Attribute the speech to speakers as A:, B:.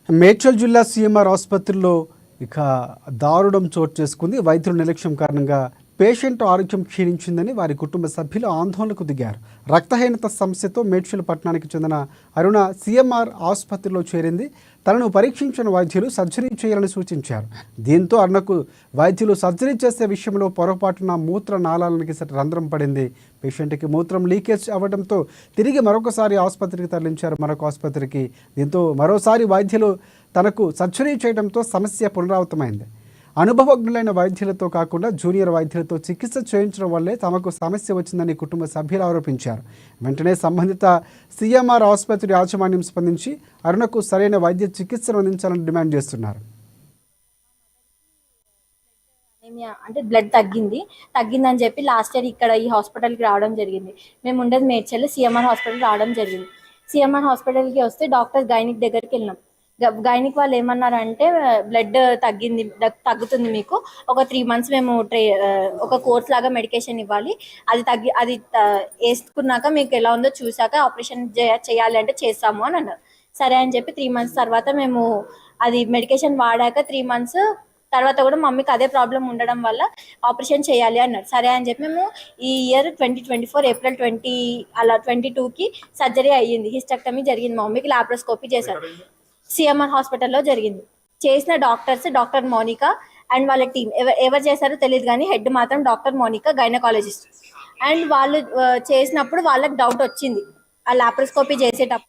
A: మేడ్చల్ జిల్లా సీఎంఆర్ ఆసుపత్రిలో ఇక దారుణం చోటు చేసుకుంది. వైద్యుల నిర్లక్ష్యం కారణంగా పేషెంట్ ఆరోగ్యం క్షీణించిందని వారి కుటుంబ సభ్యులు ఆందోళనకు దిగారు. రక్తహీనత సమస్యతో మేడ్చల్ పట్టణానికి చెందిన అరుణ సీఎంఆర్ ఆసుపత్రిలో చేరింది. తనను పరీక్షించిన వైద్యులు సర్జరీ చేయాలని సూచించారు. దీంతో అరుణకు వైద్యులు సర్జరీ చేసే విషయంలో పొరపాటున మూత్ర నాళానికి రంధ్రం పడింది. పేషెంట్కి మూత్రం లీకేజ్ అవ్వడంతో తిరిగి మరొకసారి ఆసుపత్రికి తరలించారు, మరొక ఆసుపత్రికి. దీంతో మరోసారి వైద్యులు తనకు సర్జరీ చేయడంతో సమస్య పునరావృతమైంది. అనుభవజ్ఞులైన వైద్యులతో కాకుండా జూనియర్ వైద్యులతో చికిత్స చేయించడం వల్లే తమకు సమస్య వచ్చిందని కుటుంబ సభ్యులు ఆరోపించారు. వెంటనే సంబంధిత సీఎంఆర్ ఆసుపత్రి యాజమాన్యం స్పందించి అరుణకు సరైన వైద్య చికిత్సను అందించాలని డిమాండ్ చేస్తున్నారు.
B: అంటే బ్లడ్ తగ్గిందని చెప్పి లాస్ట్ ఇయర్ ఇక్కడ ఈ హాస్పిటల్కి రావడం జరిగింది. మేము ఉండేది మేడ్చల్, సీఎంఆర్ హాస్పిటల్ రావడం జరిగింది. సీఎంఆర్ హాస్పిటల్కి వస్తే డాక్టర్ గైనిక్ దగ్గరికి వెళ్ళినాం. గైనిక్ వాళ్ళు ఏమన్నారంటే బ్లడ్ తగ్గుతుంది, మీకు ఒక 3 months మేము ఒక కోర్స్ లాగా మెడికేషన్ ఇవ్వాలి, అది వేసుకున్నాక మీకు ఎలా ఉందో చూసాక ఆపరేషన్ చేయాలి అంటే చేస్తాము అని అన్నారు. సరే అని చెప్పి 3 months తర్వాత మేము అది మెడికేషన్ వాడాక 3 months తర్వాత కూడా మమ్మీకి అదే ప్రాబ్లం ఉండడం వల్ల ఆపరేషన్ చేయాలి అన్నారు. సరే అని చెప్పి మేము ఈ ఇయర్ 2024 ఏప్రిల్ 20 అలా 22కి సర్జరీ అయ్యింది. హిస్టెక్టమీ జరిగింది. మా మమ్మీకి లాప్రోస్కోపీ చేశారు. సిఎంఆర్ హాస్పిటల్లో జరిగింది. చేసిన డాక్టర్ మోనికా అండ్ వాళ్ళ టీం ఎవరు చేశారో తెలియదు, కానీ హెడ్ మాత్రం డాక్టర్ మోనికా, గైనకాలజిస్ట్. అండ్ వాళ్ళు చేసినప్పుడు వాళ్ళకి డౌట్ వచ్చింది ఆ లాప్రోస్కోపీ చేసేటప్పుడు.